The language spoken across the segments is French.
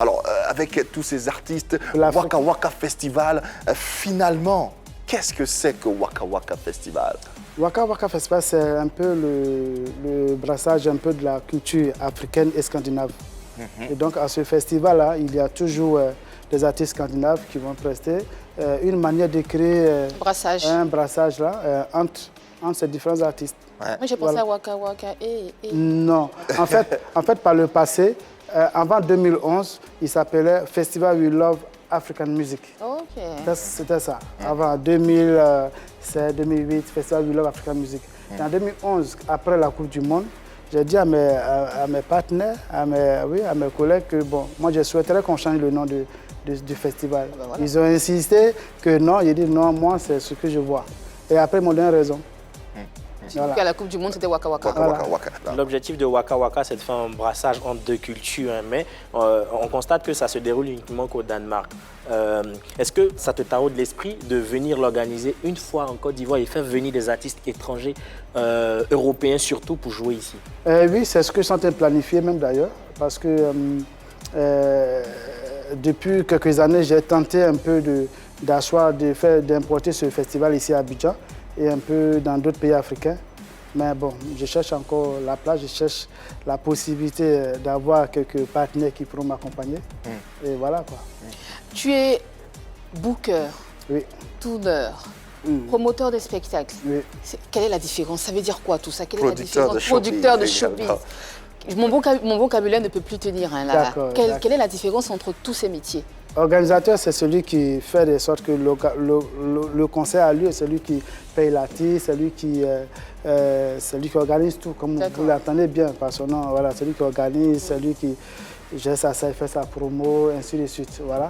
Alors, avec tous ces artistes, Waka Waka Festival, finalement, qu'est-ce que c'est que Waka Waka Festival? Waka Waka Festival, c'est un peu le brassage un peu de la culture africaine et scandinave. Et donc, à ce festival-là, il y a toujours des artistes scandinaves qui vont prester une manière de créer un brassage là, entre ces différents artistes. Ouais. Moi, j'ai pensé à Waka Waka et... Non. En fait, par le passé, avant 2011, il s'appelait Festival We Love African Music. Ok. C'était ça. Avant 2007, 2008, Festival We Love African Music. Et en 2011, après la Coupe du Monde, j'ai dit à mes partenaires, à mes collègues que bon, moi je souhaiterais qu'on change le nom du festival. Ben voilà. Ils ont insisté que non, j'ai dit non, moi c'est ce que je vois. Et après ils m'ont donné raison. Voilà. À la Coupe du Monde, c'était Waka Waka. L'objectif de Waka Waka, c'est de faire un brassage entre deux cultures, hein, mais on constate que ça se déroule uniquement qu'au Danemark. Est-ce que ça te taraude l'esprit de venir l'organiser une fois en Côte d'Ivoire et faire venir des artistes étrangers, européens surtout, pour jouer ici? Oui, c'est ce que je suis en train de planifier même d'ailleurs, parce que depuis quelques années, j'ai tenté un peu d'importer ce festival ici à Abidjan et un peu dans d'autres pays africains. Mais bon, je cherche encore la place, je cherche la possibilité d'avoir quelques partenaires qui pourront m'accompagner. Et voilà quoi. Tu es booker, oui, tourneur, promoteur de spectacles. Oui. Quelle est la différence? Ça veut dire quoi tout ça? Quelle Producteur est la différence? Producteur de showbiz. Mon vocabulaire ne peut plus tenir hein, là. Quelle est la différence entre tous ces métiers? Organisateur, c'est celui qui fait de sorte que le concert a lieu, c'est lui qui paye l'artiste, c'est lui qui organise tout, comme vous l'entendez bien par son nom. Voilà, c'est lui qui organise, c'est lui qui gère ça, il fait sa promo, ainsi de suite. Voilà.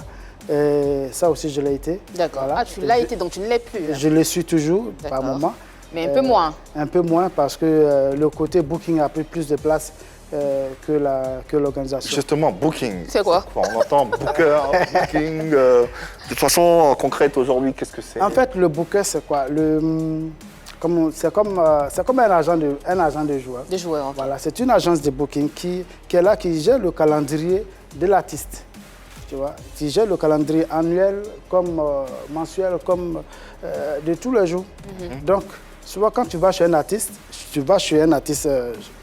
Et ça aussi, je l'ai été. D'accord. Voilà. Ah, tu l'as été, donc tu ne l'es plus. Hein. Je le suis toujours, par moment. Mais un peu moins. Un peu moins, parce que le côté booking a pris plus de place que l'organisation. Justement, booking. C'est quoi? On entend booker, booking. De façon concrète aujourd'hui, qu'est-ce que c'est? En fait, le booker, c'est quoi? C'est comme un agent de joueurs. De joueurs. Voilà, c'est une agence de booking qui est là, qui gère le calendrier de l'artiste. Tu vois, qui gère le calendrier annuel, comme mensuel, comme de tous les jours. Donc, souvent, quand tu vas chez un artiste,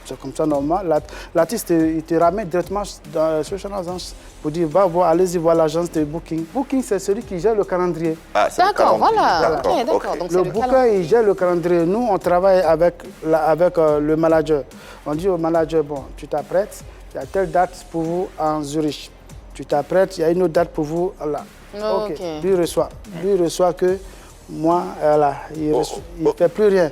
c'est comme ça normal. L'artiste, il te ramène directement sur son agence pour dire, allez-y voir l'agence de booking. Booking, c'est celui qui gère le calendrier. Ah, d'accord, voilà. Okay. Donc, le booker, il gère le calendrier. Nous, on travaille avec le manager. On dit au manager, bon, tu t'apprêtes, il y a telle date pour vous en Zurich. Tu t'apprêtes, il y a une autre date pour vous là. Ok. Lui reçoit que moi, là, il ne fait plus rien.